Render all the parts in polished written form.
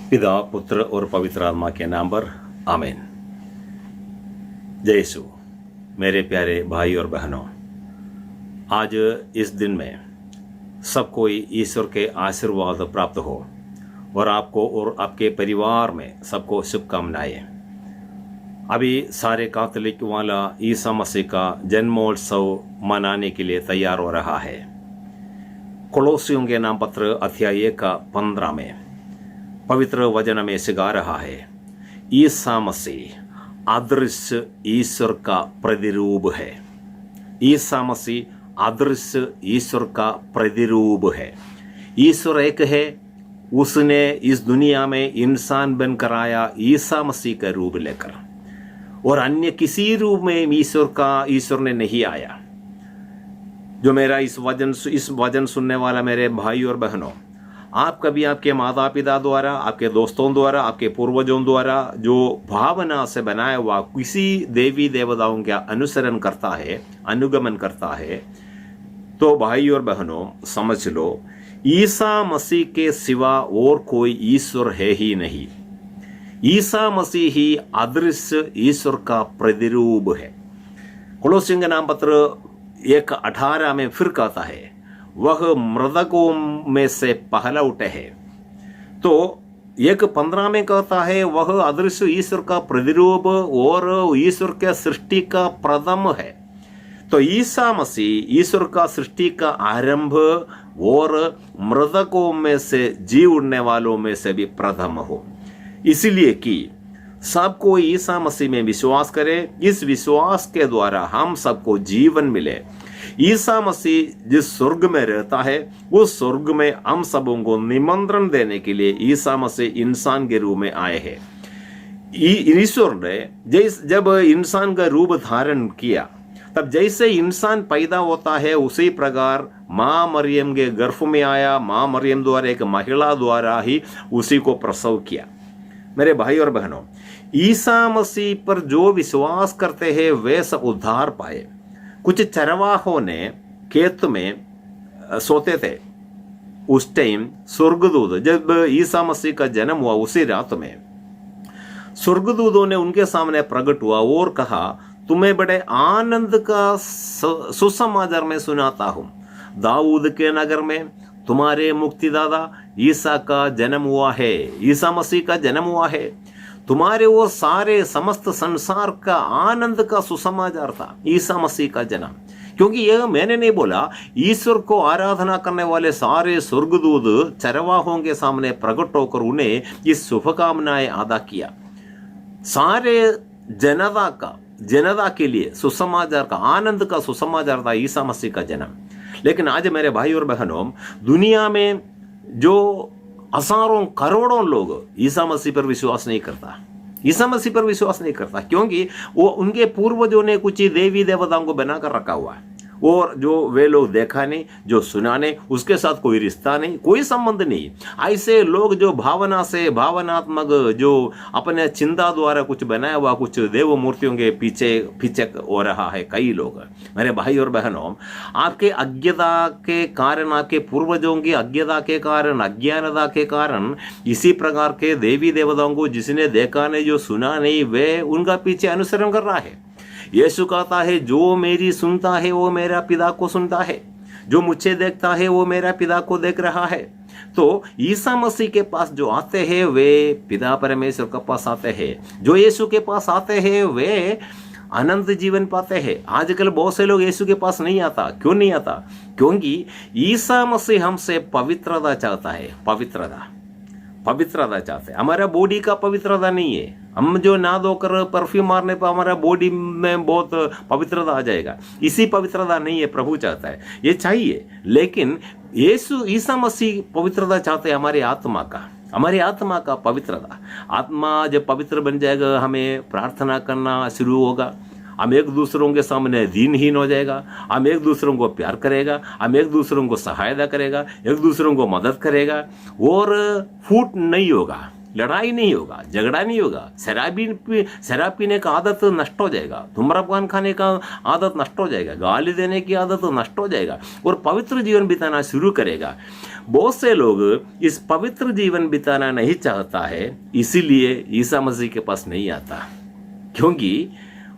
पिता, पुत्र और पवित्र आत्मा के नाम पर आमीन। जय यीशु। मेरे प्यारे भाई और बहनों, आज इस दिन में सबको ईश्वर के आशीर्वाद प्राप्त हो और आपको और आपके परिवार में सबको शुभकामनाएं। अभी सारे कैथोलिक वाला ईसा मसीह का जन्मोत्सव मनाने के लिए तैयार हो रहा है। कोलोसियों के नाम पत्र अध्याय 15 में पवित्र वचन में सिखा रहा है, ईसा मसीह अदृश्य ईश्वर का प्रतिरूप है। ईसा मसीह अदृश्य ईश्वर का प्रतिरूप है। ईश्वर एक है, उसने इस दुनिया में इंसान बनकर आया ईसा मसीह का रूप लेकर, और अन्य किसी रूप में ईश्वर ने नहीं आया। जो मेरा इस वचन सुनने वाला मेरे भाई और बहनों, आप कभी आपके माता पिता द्वारा, आपके दोस्तों द्वारा, आपके पूर्वजों द्वारा जो भावना से बनाया हुआ किसी देवी देवताओं का अनुसरण करता है, अनुगमन करता है, तो भाई और बहनों समझ लो, ईसा मसीह के सिवा और कोई ईश्वर है ही नहीं। ईसा मसीह ही अदृश्य ईश्वर का प्रतिरूप है। कोलोसियों के नाम पत्र 1:18 में फिर कहता है, वह मृतकों में से पहला उठे है। तो 1:15 में कहता है, वह अदृश्य ईश्वर का प्रतिरूप और ईश्वर के सृष्टि का प्रथम है। तो ईसा मसीह ईश्वर का सृष्टि का आरंभ और मृतकों में से जी उठने वालों में से भी प्रथम हो, इसलिए कि सबको ईसा मसीह में विश्वास करे। इस विश्वास के द्वारा हम सबको जीवन मिले। ईसा मसीह जिस स्वर्ग में रहता है, उस स्वर्ग में हम सबों को निमंत्रण देने के लिए ईसा मसीह इंसान के रूप में आए हैं। ईश्वर ने जब इंसान का रूप धारण किया, तब जैसे इंसान पैदा होता है उसी प्रकार माँ मरियम के गर्भ में आया। माँ मरियम द्वारा, एक महिला द्वारा ही उसी को प्रसव किया। मेरे भाई और बहनों, ईसा मसीह पर जो विश्वास करते हैं वे सब उद्धार पाए। कुछ चरवाहों ने खेत में सोते थे। उस टाइम स्वर्गदूत, जब ईसा मसीह का जन्म हुआ उसी रात में स्वर्गदूतों ने उनके सामने प्रकट हुआ और कहा, तुम्हें बड़े आनंद का सुसमाचार मैं सुनाता हूं। दाऊद के नगर में तुम्हारे मुक्तिदाता ईसा का जन्म हुआ है। ईसा मसीह का जन्म हुआ है। तुम्हारे वो सारे समस्त संसार का आनंद का सुसमाचार था ईसा मसीह का जन्म। क्योंकि यह मैंने नहीं बोला, ईश्वर को आराधना करने वाले सारे स्वर्गदूत चरवाहों के सामने प्रकट होकर उन्हें इस शुभकामनाएं अदा किया। सारे जनता के लिए सुसमाचार का, आनंद का सुसमाचार था ईसा मसीह का जन्म। लेकिन आज मेरे भाई और बहनों, दुनिया में जो हजारों करोड़ों लोग ईसा मसीह पर विश्वास नहीं करता। ईसा मसीह पर विश्वास नहीं करता क्योंकि वो उनके पूर्वजों ने कुछ देवी देवताओं को बनाकर रखा हुआ है, और जो वे लोग देखा नहीं, जो सुना नहीं, उसके साथ कोई रिश्ता नहीं, कोई संबंध नहीं। ऐसे लोग जो भावना से, भावनात्मक, जो अपने चिंता द्वारा कुछ बनाया हुआ कुछ देव मूर्तियों के पीछे हो रहा है कई लोग। मेरे भाई और बहनों, आपके अज्ञता के कारण, आपके पूर्वजों की अज्ञता के कारण, अज्ञानता के कारण इसी प्रकार के देवी देवताओं को जिसने देखा नहीं, जो सुना नहीं, वे उनका पीछे अनुसरण कर रहा है। यीशु कहता है, जो मेरी सुनता है वो मेरा पिता को सुनता है, जो मुझे देखता है वो मेरा पिता को देख रहा है। तो ईसा मसीह के पास जो आते हैं वे पिता परमेश्वर के पास आते हैं। जो यीशु के पास आते हैं वे अनंत जीवन पाते हैं। आजकल बहुत से लोग यीशु के पास नहीं आता। क्यों नहीं आता? क्योंकि ईसा मसीह हमसे पवित्रता चाहता है। पवित्रता चाहते हैं। हमारा बॉडी का पवित्रता नहीं है। हम जो ना धोकर परफ्यूम मारने पर हमारा बॉडी में बहुत पवित्रता आ जाएगा, इसी पवित्रता नहीं है प्रभु चाहता है। ये चाहिए, लेकिन ईसा मसीह पवित्रता चाहते हैं हमारी आत्मा का, हमारी आत्मा का पवित्रता। आत्मा जब पवित्र बन जाएगा, हमें प्रार्थना करना शुरू होगा, हम एक दूसरों के सामने दीनहीन हो जाएगा, हम एक दूसरों को प्यार करेगा, हम एक दूसरों को सहायता करेगा, एक दूसरों को मदद करेगा, और फूट नहीं होगा, लड़ाई नहीं होगा, झगड़ा नहीं होगा, शराब पीने का आदत नष्ट हो जाएगा, धूम्रपान खाने का आदत नष्ट हो जाएगा, गाली देने की आदत नष्ट हो जाएगा, और पवित्र जीवन बिताना शुरू करेगा। बहुत से लोग इस पवित्र जीवन बिताना नहीं चाहता है, इसीलिए ईसा मसीह के पास नहीं आता। क्योंकि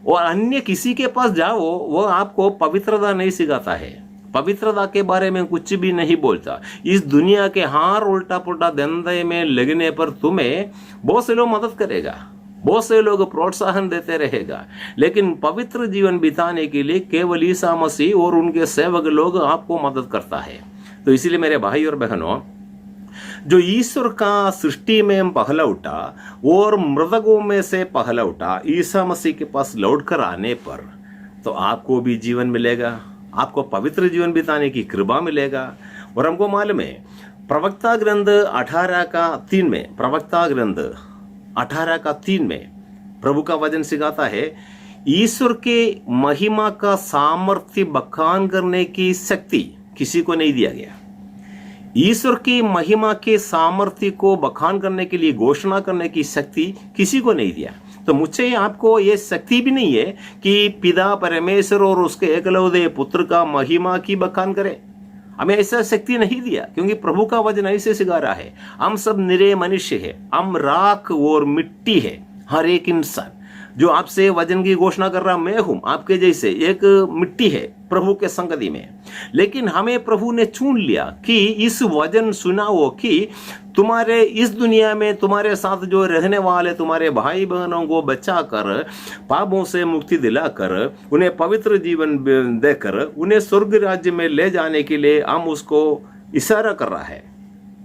और अन्य किसी के पास जाओ, वो आपको पवित्रता नहीं सिखाता है, पवित्रता के बारे में कुछ भी नहीं बोलता। इस दुनिया के हार उल्टा पुल्टा धंधे में लगने पर तुम्हें बहुत से लोग मदद करेगा, बहुत से लोग प्रोत्साहन देते रहेगा, लेकिन पवित्र जीवन बिताने के लिए केवल ईसा मसीह और उनके सेवक लोग आपको मदद करता है। तो इसीलिए मेरे भाई और बहनों, जो ईश्वर का सृष्टि में पहला उठा और मृतकों में से पहला उठा, ईसा मसीह के पास लौट कर आने पर तो आपको भी जीवन मिलेगा, आपको पवित्र जीवन बिताने की कृपा मिलेगा। और हमको मालूम है प्रवक्ता ग्रंथ 18:3 में, प्रवक्ता ग्रंथ 18:3 में प्रभु का वचन सिखाता है, ईश्वर के महिमा का सामर्थ्य बखान करने की शक्ति किसी को नहीं दिया गया। ईश्वर की महिमा के सामर्थ्य को बखान करने के लिए घोषणा करने की शक्ति किसी को नहीं दिया। तो मुझे आपको ये शक्ति भी नहीं है कि पिता परमेश्वर और उसके एकलौते पुत्र का महिमा की बखान करें। हमें ऐसा शक्ति नहीं दिया, क्योंकि प्रभु का वचन ऐसे सिखा रहा है, हम सब निरे मनुष्य है, हम राख और मिट्टी है। हर एक इंसान जो आपसे वचन की घोषणा कर रहा, मैं हूं आपके जैसे एक मिट्टी है प्रभु के संगति में, लेकिन हमें प्रभु ने चुन लिया कि इस वचन सुनाओ कि तुम्हारे इस दुनिया में तुम्हारे साथ जो रहने वाले तुम्हारे भाई बहनों को बचाकर, पापों से मुक्ति दिलाकर, उन्हें पवित्र जीवन देकर उन्हें स्वर्ग राज्य में ले जाने के लिए हम उसको इशारा कर रहा है,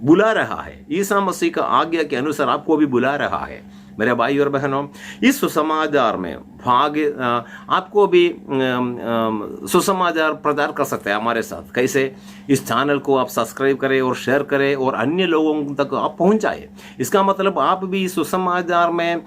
बुला रहा है। ईसा मसीह का आज्ञा के अनुसार आपको भी बुला रहा है। मेरे भाई और बहनों, इस सुसमाचार में भाग आपको भी सुसमाचार प्रचार कर सकते हैं हमारे साथ। कैसे? इस चैनल को आप सब्सक्राइब करें और शेयर करें और अन्य लोगों तक आप पहुंचाएं। इसका मतलब आप भी सुसमाचार में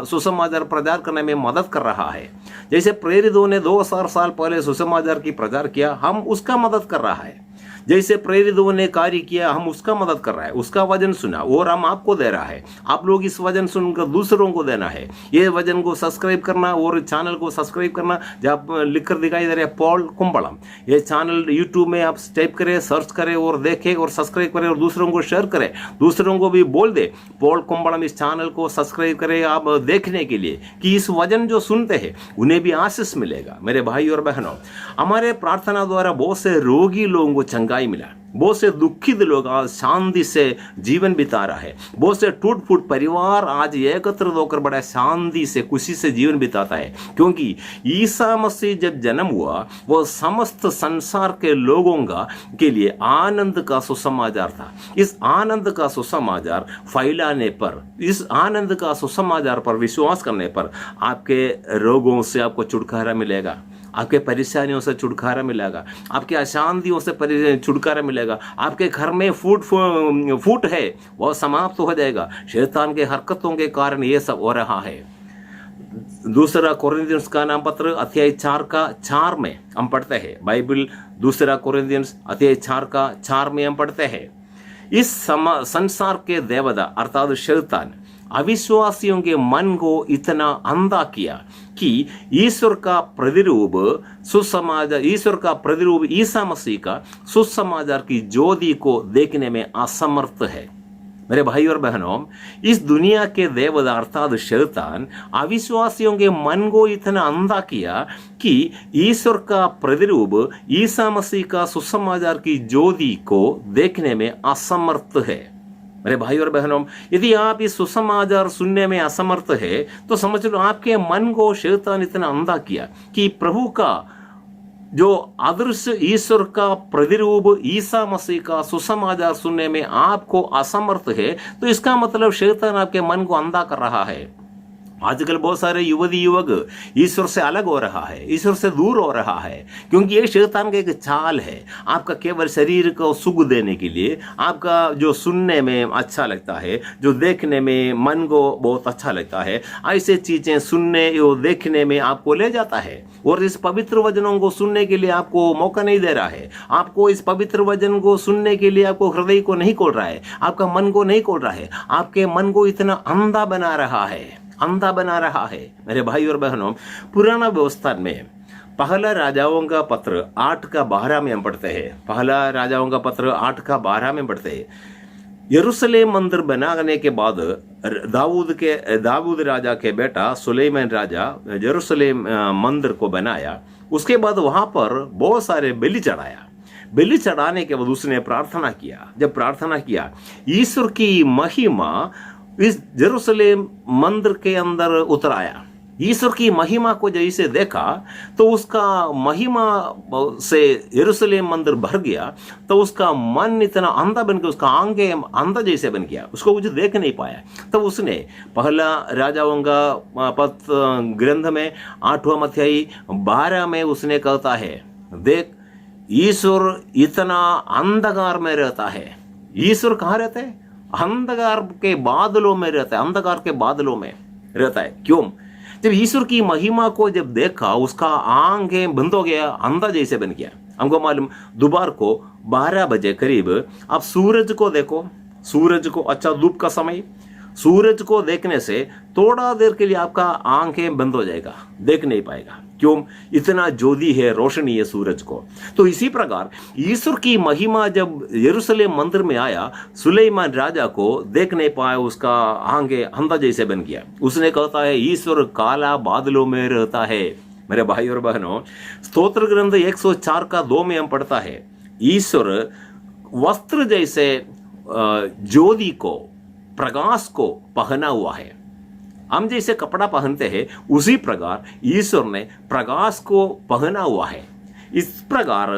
सुसमाचार प्रचार करने में मदद कर रहा है। जैसे प्रेरितों ने 2000 साल पहले सुसमाचार की प्रचार किया, हम उसका मदद कर रहा है। जैसे प्रेरितों ने कार्य किया, हम उसका मदद कर रहा है, उसका वचन सुना और हम आपको दे रहा है। आप लोग इस वचन सुनकर दूसरों को देना है। ये वचन को सब्सक्राइब करना और चैनल को सब्सक्राइब करना। जब लिखकर दिखाई दे रहा है पॉल कुंबलम, ये चैनल यूट्यूब में आप टाइप करें, सर्च करें और देखें और सब्सक्राइब करें और दूसरों को शेयर करें, दूसरों को भी बोल दे पॉल कुंबलम इस चैनल को सब्सक्राइब करें, आप देखने के लिए कि इस वचन जो सुनते हैं उन्हें भी आशीष मिलेगा। मेरे भाई और बहनों, हमारे प्रार्थना द्वारा बहुत से रोगी लोगों को चंगाई मिला, बहुत से दुखित लोग आज शांति से जीवन बिता रहा है, बहुत से टूट फूट परिवार आज एकत्रित होकर बड़ा शांति से खुशी से जीवन बिताता है। क्योंकि ईसा मसीह जब जन्म हुआ वो समस्त संसार के लोगों का के लिए आनंद का सुसमाचार था। इस आनंद का सुसमाचार फैलाने पर, इस आनंद का सुसमाचार पर विश्वास करने पर आपके रोगों से आपको छुटकारा मिलेगा, आपके परेशानियों से छुटकारा मिलेगा, आपके अशांतियों से छुटकारा मिलेगा, आपके घर में फूट है वह समाप्त हो जाएगा। शैतान के हरकतों के कारण ये सब हो रहा है। दूसरा कोरिन्थियंस का नाम पत्र अध्याय 4 में हम पढ़ते हैं, बाइबल दूसरा कोरिन्थियंस अध्याय 4 में हम पढ़ते हैं, इस संसार के देवता अर्थात शैतान अविश्वासियों के मन को इतना अंधा किया कि ईश्वर का प्रतिरूप ईसा मसीह का सुसमाचार की ज्योति को देखने में असमर्थ है। मेरे भाई और बहनों, इस दुनिया के देवता अर्थात शैतान अविश्वासियों के मन को इतना अंधा किया कि ईश्वर का प्रतिरूप ईसा मसीह का सुसमाचार की ज्योति को देखने में असमर्थ है। मेरे भाई और बहनों, यदि आप इस सुसमाचार सुनने में असमर्थ है तो समझ लो आपके मन को शैतान इतना अंधा किया कि प्रभु का जो अदृश्य ईश्वर का प्रतिरूप ईसा मसीह का सुसमाचार सुनने में आपको असमर्थ है। तो इसका मतलब शैतान आपके मन को अंधा कर रहा है। आजकल बहुत सारे युवती युवक ईश्वर से अलग हो रहा है, ईश्वर से दूर हो रहा है, क्योंकि ये शैतान का एक चाल है। आपका केवल शरीर को सुख देने के लिए, आपका जो सुनने में अच्छा लगता है, जो देखने में मन को बहुत अच्छा लगता है, ऐसे चीजें सुनने और देखने में आपको ले जाता है। और इस पवित्र वचनों को सुनने के लिए आपको मौका नहीं दे रहा है। आपको इस पवित्र वचन को सुनने के लिए आपको हृदय को नहीं खोल रहा है, आपका मन को नहीं खोल रहा है, आपके मन को इतना अंधा बना रहा है, अंधा बना रहा है। मेरे भाई और बहनों, पुराना व्यवस्था में पहला राजाओं का पत्र 8:12 में हम पढ़ते हैं। पहला राजाओं का पत्र 8:12 में पढ़ते हैं, यरूशलेम मंदिर बनाने के बाद दाऊद राजा के बेटा सुलेमान राजा यरूशलेम मंदिर को बनाया। उसके बाद वहां पर बहुत सारे बलि चढ़ाया। बलि चढ़ाने के बाद उसने प्रार्थना किया। जब प्रार्थना किया, ईश्वर की महिमा इस यरूशलेम मंदिर के अंदर उतर आया। ईश्वर की महिमा को जैसे देखा तो उसका महिमा से यरूशलेम मंदिर भर गया। तो उसका मन इतना अंधा बन गया, उसका आंखें अंधा जैसे बन गया, उसको कुछ देख नहीं पाया। तब उसने पहला राजाओं का पत्र ग्रंथ में 8वां अध्याय 12 में उसने कहता है, देख ईश्वर इतना अंधकार में रहता है। ईश्वर कहाँ रहता है? अंधकार के बादलों में रहता है, अंधकार के बादलों में रहता है। क्यों? जब ईश्वर की महिमा को जब देखा, उसका आंखें बंद हो गया, अंधा जैसे बन गया। हमको मालूम, दोपहर को 12 बजे करीब आप सूरज को देखो, सूरज को, अच्छा धूप का समय, सूरज को देखने से थोड़ा देर के लिए आपका आंखें बंद हो जाएगा, देख नहीं पाएगा। क्यों? इतना ज्योति है, रोशनी है सूरज को। तो इसी प्रकार ईश्वर की महिमा जब यरूशलेम मंदिर में आया, सुलेमान राजा को देख नहीं पाया, उसका आंखें अंधा जैसे बन गया। उसने कहता है, ईश्वर काला बादलों में रहता है। मेरे भाई और बहनों, स्तोत्र ग्रंथ 104:2 में हम पढ़ता है, ईश्वर वस्त्र जैसे ज्योति को, प्रकाश को पहना हुआ है। हम जैसे कपड़ा पहनते हैं उसी प्रकार ईश्वर ने प्रकाश को पहना हुआ है। इस प्रकार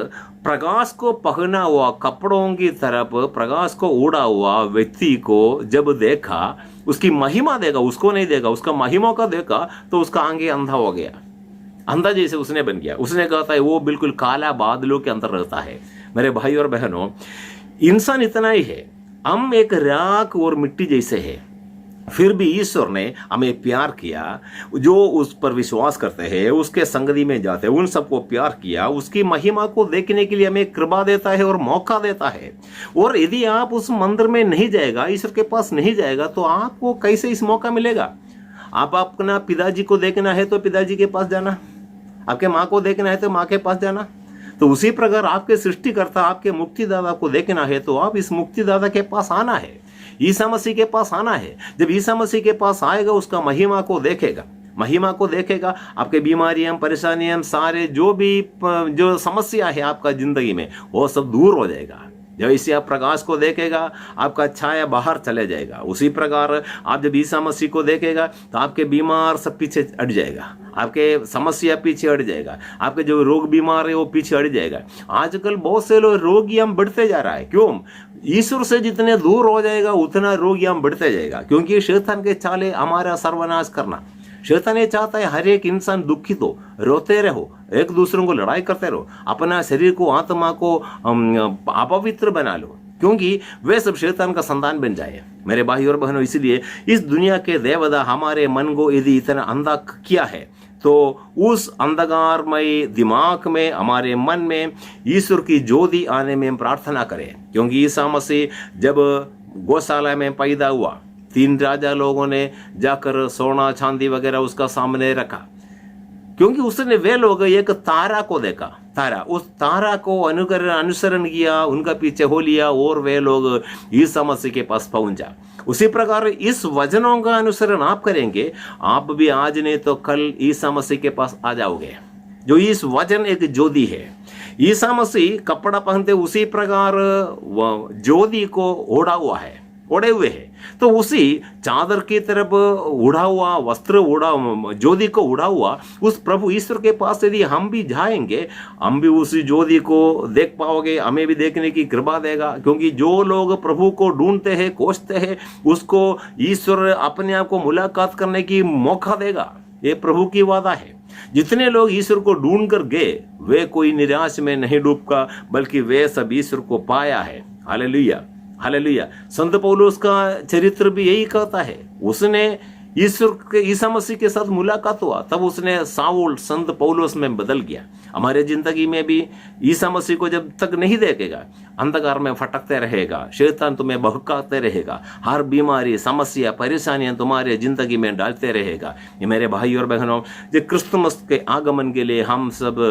प्रकाश को पहना हुआ कपड़ों की तरफ प्रकाश को उड़ा हुआ व्यक्ति को जब देखा, उसकी महिमा देखा, उसको नहीं देखा, उसका महिमा का देखा, तो उसका आंखें अंधा हो गया, अंधा जैसे उसने बन गया। उसने कहता है वो बिल्कुल काला बादलों के अंदर रहता है। मेरे भाई और बहनों, इंसान इतना ही है, हम एक राख और मिट्टी जैसे है। फिर भी ईश्वर ने हमें प्यार किया, जो उस पर विश्वास करते हैं, उसके संगति में जाते हैं, उन सबको प्यार किया, उसकी महिमा को देखने के लिए हमें कृपा देता है और मौका देता है। और यदि आप उस मंदिर में नहीं जाएगा, ईश्वर के पास नहीं जाएगा, तो आपको कैसे इस मौका मिलेगा? आप अपना पिताजी को देखना है तो पिताजी के पास जाना, आपके माँ को देखना है तो माँ के पास जाना। तो उसी प्रकार आपके सृष्टिकर्ता, आपके मुक्तिदाता को देखना है तो आप इस मुक्तिदाता के पास आना है, ईसा मसीह के पास आना है। जब ईसा मसीह के पास आएगा, उसका महिमा को देखेगा, महिमा को देखेगा, आपके बीमारियां, परेशानियां, सारे जो समस्या है आपका जिंदगी में, वो सब दूर हो जाएगा। जब इसे आप प्रकाश को देखेगा, आपका छाया बाहर चले जाएगा। उसी प्रकार आप जब ईसा मसीह को देखेगा तो आपके बीमार सब पीछे हट जाएगा, आपके समस्या पीछे हट जाएगा, आपके जो रोग बीमार है वो पीछे हट जाएगा। आजकल बहुत से लोग रोगी हम बढ़ते जा रहा है। क्यों? ईश्वर से जितने दूर हो जाएगा उतना रोगी हम बढ़ते जाएगा, क्योंकि शैतान के चाले हमारा सर्वनाश करना। शैतान ये चाहता है हर एक इंसान दुखित हो, रोते रहो, एक दूसरों को लड़ाई करते रहो, अपना शरीर को, आत्मा को अपवित्र बना लो, क्योंकि वे सब शैतान का संतान बन जाए। मेरे भाई और बहनों, इसलिए इस दुनिया के देवता हमारे मन को यदि इतना अंधा किया है, तो उस अंधकारमय दिमाग में, हमारे मन में ईश्वर की ज्योति आने में हम प्रार्थना करें। क्योंकि ईसा मसीह जब गौशाला में पैदा हुआ, 3 राजा लोगों ने जाकर सोना चांदी वगैरह उसका सामने रखा, क्योंकि उसने वे लोग एक तारा को देखा, तारा, उस तारा को अनुसरण किया, उनका पीछे हो लिया और वे लोग ईसा मसीह के पास पहुंचा। उसी प्रकार इस वचनों का अनुसरण आप करेंगे, आप भी आज नहीं तो कल ईसा मसीह के पास आ जाओगे। जो इस वचन एक ज्योति है, ईसा मसीह कपड़ा पहनते उसी प्रकार ज्योति को ओढ़े हुए है। तो उसी चादर की तरफ उड़ा हुआ वस्त्र, ज्योति को उड़ा हुआ उस प्रभु ईश्वर के पास यदि हम भी जाएंगे, हम भी उसी ज्योति को देख पाओगे, हमें भी देखने की कृपा देगा। क्योंकि जो लोग प्रभु को ढूंढते हैं, खोजते हैं, उसको ईश्वर अपने आप को मुलाकात करने की मौका देगा। ये प्रभु की वादा है। जितने लोग ईश्वर को ढूंढ कर गए, वे कोई निराश में नहीं डूबा, बल्कि वे सब ईश्वर को पाया है। Hallelujah, hallelujah. संत पौलुस का चरित्र भी यही कहता है। उसने ईश्वर के, ईसा मसीह के साथ मुलाकात हुआ, तब उसने साउल संत पौलुस में बदल गया। हमारे जिंदगी में भी ईसा मसीह को जब तक नहीं देखेगा, अंधकार में फटकते रहेगा, शैतान तुम्हें बहकाते रहेगा, हर बीमारी, समस्या, परेशानियां तुम्हारे जिंदगी में डालते रहेगा। ये मेरे भाई और बहनों, जो क्रिसमस के आगमन के लिए हम सब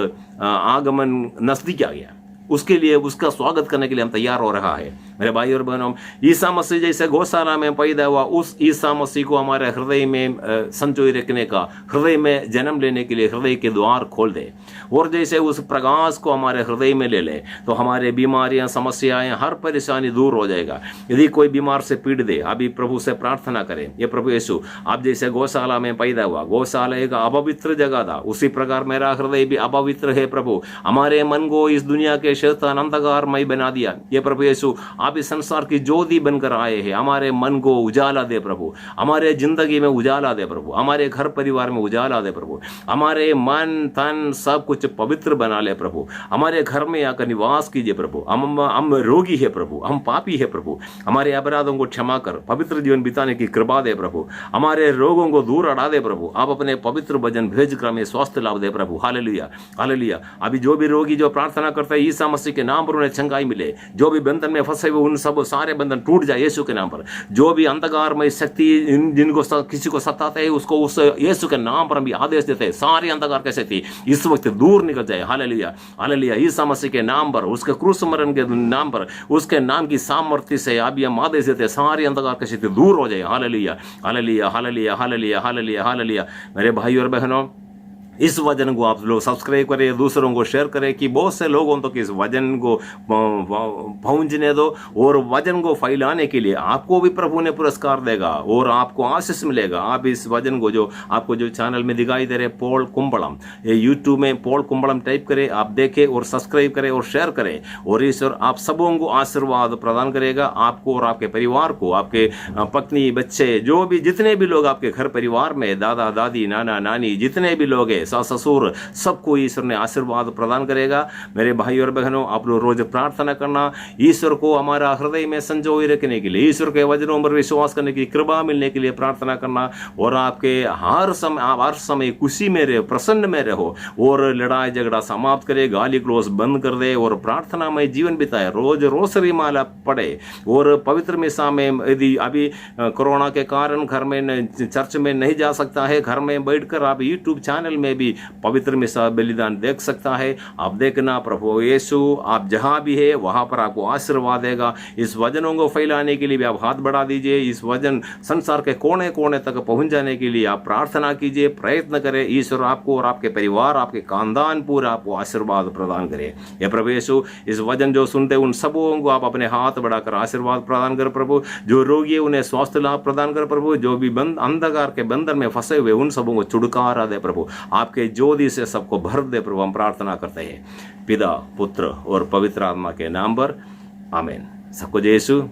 आगमन नजदीक आ गया, उसके लिए, उसका स्वागत करने के लिए हम तैयार हो रहा है। मेरे भाई और बहनों, ईसा मसीह जैसे गौशाला में पैदा हुआ, उस ईसा मसीह को हमारे हृदय में संजोए रखने का, हृदय में जन्म लेने के लिए हृदय के द्वार खोल दे, और जैसे उस प्रकाश को हमारे हृदय में ले ले तो हमारे बीमारियां, समस्याएं, हर परेशानी दूर हो जाएगा। यदि कोई बीमार से पीड़ित है, अभी प्रभु से प्रार्थना करें, ये प्रभु यीशु, आप जैसे गौशाला में पैदा हुआ, गौशाला एक अपवित्र जगह था, उसी प्रकार मेरा हृदय भी अपवित्र है प्रभु। हमारे मन को इस दुनिया के शैतान अंधकारमय बना दिया। ये प्रभु यीशु, आप इस संसार की ज्योति बनकर आए हैं, हमारे मन को उजाला दे प्रभु, हमारे जिंदगी में उजाला दे प्रभु, हमारे घर परिवार में उजाला दे प्रभु, हमारे मन तन सब कुछ पवित्र बना ले प्रभु, हमारे घर में आकर निवास कीजिए प्रभु। हम रोगी है प्रभु, हम पापी है प्रभु, हमारे अपराधों को क्षमा कर पवित्र जीवन बिताने की कृपा दे प्रभु, हमारे रोगों को दूर हटा दे प्रभु, आप अपने पवित्र वचन भेज कर हमें स्वास्थ्य लाभ दे प्रभु। Hallelujah, hallelujah. अभी जो भी रोगी जो प्रार्थना करता है, ईसा मसीह के नाम पर उन्हें चंगाई मिले, जो भी बंधन में फंसे हुए उन सब सारे बंधन टूट जाए यीशु के नाम पर। जो भी अंधकारमय शक्ति जिनको किसी को सताते है, उसको उस यीशु के नाम पर हम भी आदेश देते हैं, सारी अंधकार की शक्ति इस वक्त दूर निकल जाए। Hallelujah, hallelujah. ईसा मसीह के नाम पर, उसके क्रूस मरण के नाम पर, उसके नाम की सामर्थ्य से अभी हम आदेश देते हैं, सारी अंधकार की शक्ति दूर हो जाए। Hallelujah, hallelujah, hallelujah, hallelujah, hallelujah, hallelujah. मेरे भाई और बहनों, इस वचन को आप लोग सब्सक्राइब करें, दूसरों को शेयर करें कि बहुत से लोगों तक इस वचन को पहुंचने दो, और वचन को फैलाने के लिए आपको भी प्रभु ने पुरस्कार देगा और आपको आशीष मिलेगा। आप इस वचन को जो आपको जो चैनल में दिखाई दे रहे पॉल कुंबलम, ये यूट्यूब में पॉल कुंबलम टाइप करें, आप देखें और सब्सक्राइब करें और शेयर करें, और ईश्वर आप सबों को आशीर्वाद प्रदान करेगा, आपको और आपके परिवार को, आपके पत्नी, बच्चे, जो भी जितने भी लोग आपके घर परिवार में, दादा दादी, नाना नानी, जितने भी लोग हैं, सास ससुर, सबको ईश्वर ने आशीर्वाद प्रदान करेगा। मेरे भाई और बहनों, आप लोग रोज प्रार्थना करना, ईश्वर को हमारा हृदय में संजोए रखने के लिए, ईश्वर के वचनों पर विश्वास करने की कृपा मिलने के लिए प्रार्थना करना, और आपके हर समय खुशी में रहो, प्रसन्न में रहो, और लड़ाई झगड़ा समाप्त करे, गाली गलौज बंद कर दे, और प्रार्थना में जीवन बिताए, रोज रोसरी माला पढ़े, और पवित्र मिसा में, यदि अभी कोरोना के कारण घर में चर्च में नहीं जा सकता है, घर में बैठकर आप यूट्यूब चैनल में भी पवित्र मिसा बलिदान देख सकता है। आप देखना, प्रभु यीशु आप जहां भी है वहां पर आपको आशीर्वाद देगा। इस वचनों को फैलाने के लिए भी आप हाथ बढ़ा दीजिए, इस वचन संसार के कोने कोने तक पहुंच जाने के लिए आप प्रार्थना कीजिए, प्रयत्न करें। ईश्वर आपको और आपके परिवार, आपके खानदान पूरा आपको आशीर्वाद प्रदान करे। ये प्रभु यीशु, इस वचन जो सुनते उन सबों को आप अपने हाथ बढ़ाकर आशीर्वाद प्रदान कर प्रभु। जो रोगी है उन्हें स्वास्थ्य लाभ प्रदान कर प्रभु। जो भी अंधकार के बंधन में फंसे हुए उन सबों को छुटकारा दे प्रभु। आपके ज्योति से सबको भर दे प्रभु। हम प्रार्थना करते हैं पिता, पुत्र और पवित्र आत्मा के नाम पर, आमीन। सबको जय यीशु।